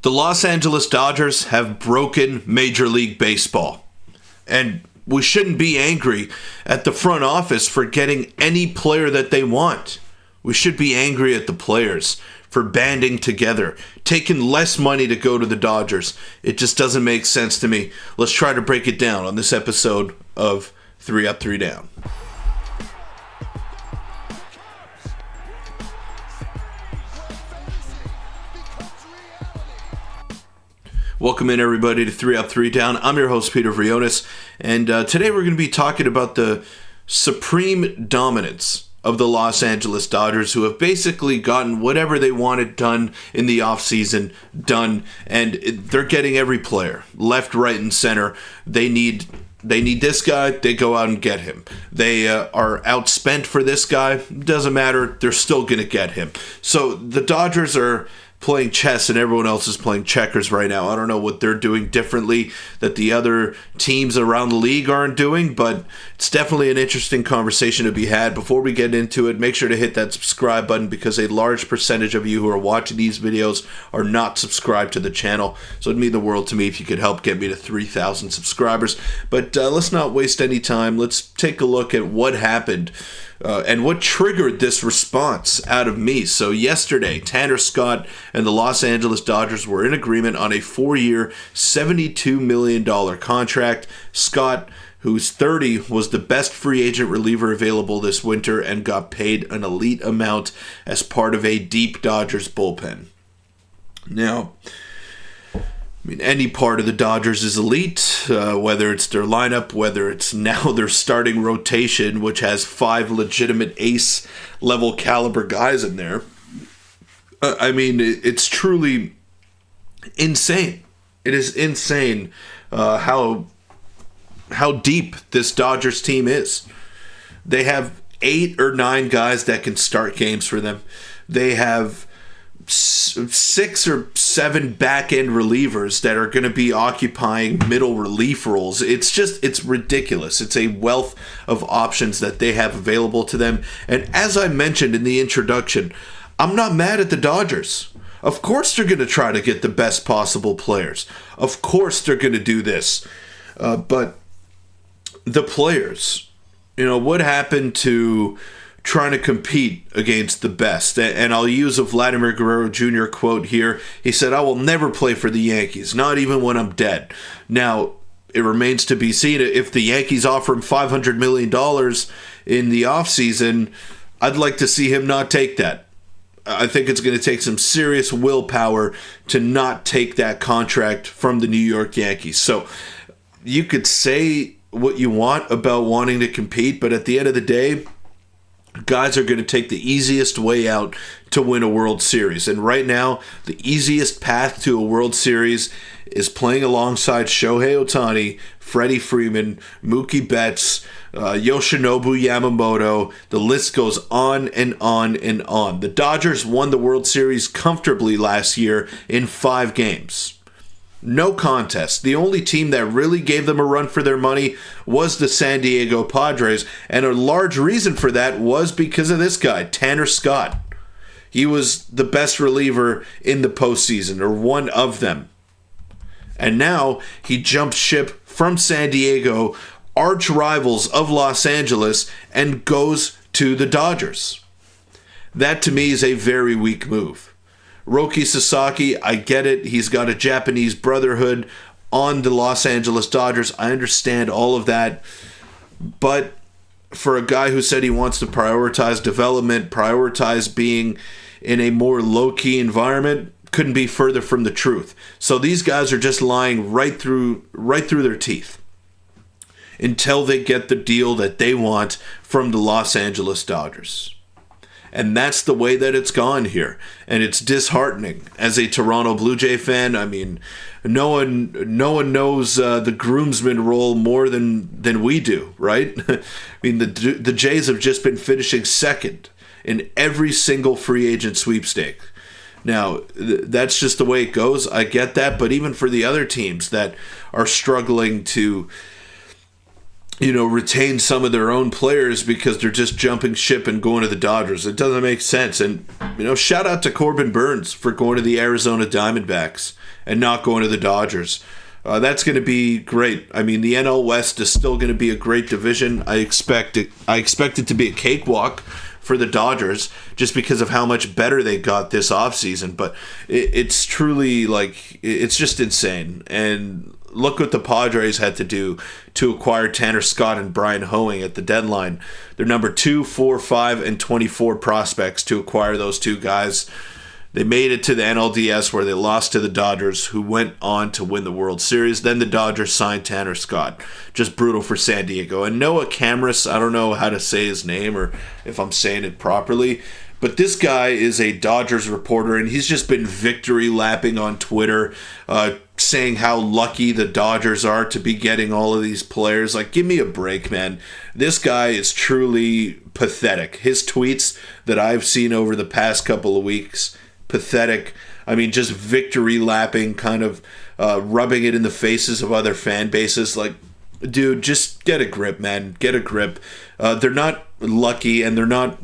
The Los Angeles Dodgers have broken Major League Baseball. And we shouldn't be angry at the front office for getting any player that they want. We should be angry at the players for banding together, taking less money to go to the Dodgers. It just doesn't make sense to me. Let's try to break it down on this episode of 3 Up, 3 Down. Welcome in, everybody, to 3 Up, 3 Down. I'm your host, Peter Vrionis, and today we're going to be talking about the supreme dominance of the Los Angeles Dodgers, who have basically gotten whatever they wanted done in the offseason done, and they're getting every player, left, right, and center. They need this guy, they go out and get him. They are outspent for this guy, doesn't matter, they're still going to get him. So the Dodgers are playing chess and everyone else is playing checkers right now. I don't know what they're doing differently that the other teams around the league aren't doing, but it's definitely an interesting conversation to be had. Before we get into it, make sure to hit that subscribe button because a large percentage of you who are watching these videos are not subscribed to the channel. So it'd mean the world to me if you could help get me to 3,000 subscribers. But let's not waste any time. Let's take a look at what happened and what triggered this response out of me. So yesterday, Tanner Scott and the Los Angeles Dodgers were in agreement on a 4-year, $72 million contract. Scott, who's 30, was the best free agent reliever available this winter and got paid an elite amount as part of a deep Dodgers bullpen. Now, any part of the Dodgers is elite, whether it's their lineup, whether it's now their starting rotation, which has 5 legitimate ace-level caliber guys in there. It's truly insane. It is insane how deep this Dodgers team is. They have 8 or 9 guys that can start games for them. They have 6 or 7 back-end relievers that are going to be occupying middle relief roles. It's ridiculous. It's a wealth of options that they have available to them. And as I mentioned in the introduction, I'm not mad at the Dodgers. Of course they're going to try to get the best possible players. Of course they're going to do this. But the players, what happened to trying to compete against the best? And I'll use a Vladimir Guerrero Jr. quote here. He said, "I will never play for the Yankees, not even when I'm dead." Now, it remains to be seen if the Yankees offer him $500 million in the offseason. I'd like to see him not take that. I think it's going to take some serious willpower to not take that contract from the New York Yankees. So you could say what you want about wanting to compete, but at the end of the day, guys are going to take the easiest way out to win a World Series. And right now, the easiest path to a World Series is playing alongside Shohei Ohtani, Freddie Freeman, Mookie Betts, Yoshinobu Yamamoto. The list goes on and on and on. The Dodgers won the World Series comfortably last year in 5 games. No contest. The only team that really gave them a run for their money was the San Diego Padres, and a large reason for that was because of this guy, Tanner Scott. He was the best reliever in the postseason, or one of them. And now he jumps ship from San Diego, arch rivals of Los Angeles, and goes to the Dodgers. That to me is a very weak move. Roki Sasaki, I get it. He's got a Japanese brotherhood on the Los Angeles Dodgers. I understand all of that. But for a guy who said he wants to prioritize development, prioritize being in a more low-key environment, couldn't be further from the truth. So these guys are just lying right through their teeth until they get the deal that they want from the Los Angeles Dodgers. And that's the way that it's gone here. And it's disheartening. As a Toronto Blue Jay fan, no one knows the groomsman role more than we do, right? The Jays have just been finishing second in every single free agent sweepstake. Now, that's just the way it goes. I get that. But even for the other teams that are struggling to retain some of their own players because they're just jumping ship and going to the Dodgers. It doesn't make sense. And, shout out to Corbin Burns for going to the Arizona Diamondbacks and not going to the Dodgers. That's going to be great. I mean, the NL West is still going to be a great division. I expect it to be a cakewalk for the Dodgers just because of how much better they got this offseason. But it's truly it's just insane. And look what the Padres had to do to acquire Tanner Scott and Brian Hoeing at the deadline. They're number 2, 4, 5, and 24 prospects to acquire those two guys. They made it to the NLDS where they lost to the Dodgers, who went on to win the World Series. Then the Dodgers signed Tanner Scott. Just brutal for San Diego. And Noah Camrus, I don't know how to say his name or if I'm saying it properly, but this guy is a Dodgers reporter, and he's just been victory lapping on Twitter, saying how lucky the Dodgers are to be getting all of these players. Give me a break, man. This guy is truly pathetic. His tweets that I've seen over the past couple of weeks, pathetic. I mean, just victory lapping, kind of rubbing it in the faces of other fan bases. Dude, just get a grip, man. Get a grip. They're not lucky, and they're not,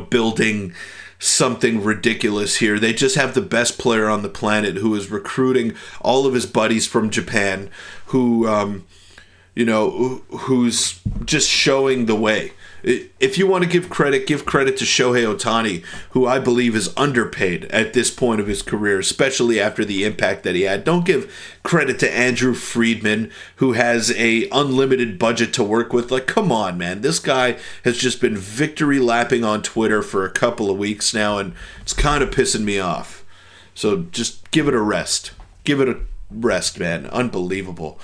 building something ridiculous here. They just have the best player on the planet who is recruiting all of his buddies from Japan, who's just showing the way. If you want to give credit to Shohei Ohtani, who I believe is underpaid at this point of his career, especially after the impact that he had. Don't give credit to Andrew Friedman, who has a unlimited budget to work with. Come on, man. This guy has just been victory lapping on Twitter for a couple of weeks now, and it's kind of pissing me off. So just give it a rest. Give it a rest, man. Unbelievable.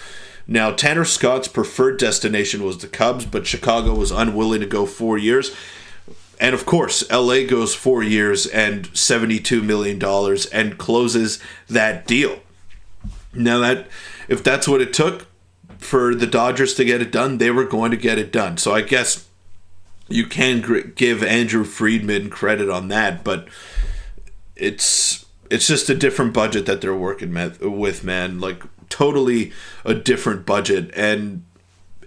Now, Tanner Scott's preferred destination was the Cubs, but Chicago was unwilling to go 4 years. And, of course, LA goes 4 years and $72 million and closes that deal. Now, if that's what it took for the Dodgers to get it done, they were going to get it done. So I guess you can give Andrew Friedman credit on that, but it's just a different budget that they're working with, man. Totally a different budget. And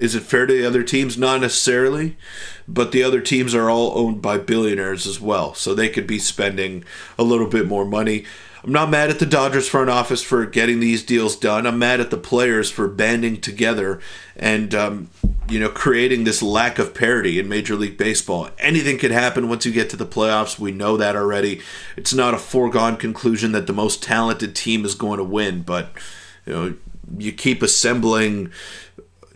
is it fair to the other teams? Not necessarily, but the other teams are all owned by billionaires as well, so they could be spending a little bit more money. I'm not mad at the Dodgers front office for getting these deals done. I'm mad at the players for banding together and creating this lack of parity in Major League Baseball. Anything could happen once you get to the playoffs. We know that already. It's not a foregone conclusion that the most talented team is going to win, but you keep assembling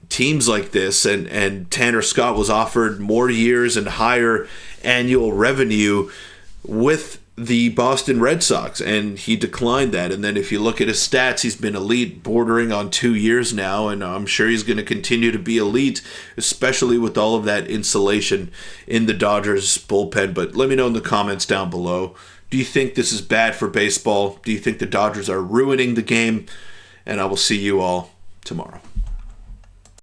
teams like this, and Tanner Scott was offered more years and higher annual revenue with the Boston Red Sox, and he declined that. And then if you look at his stats, he's been elite bordering on 2 years now, and I'm sure he's going to continue to be elite, especially with all of that insulation in the Dodgers bullpen. But let me know in the comments down below. Do you think this is bad for baseball? Do you think the Dodgers are ruining the game? And I will see you all tomorrow.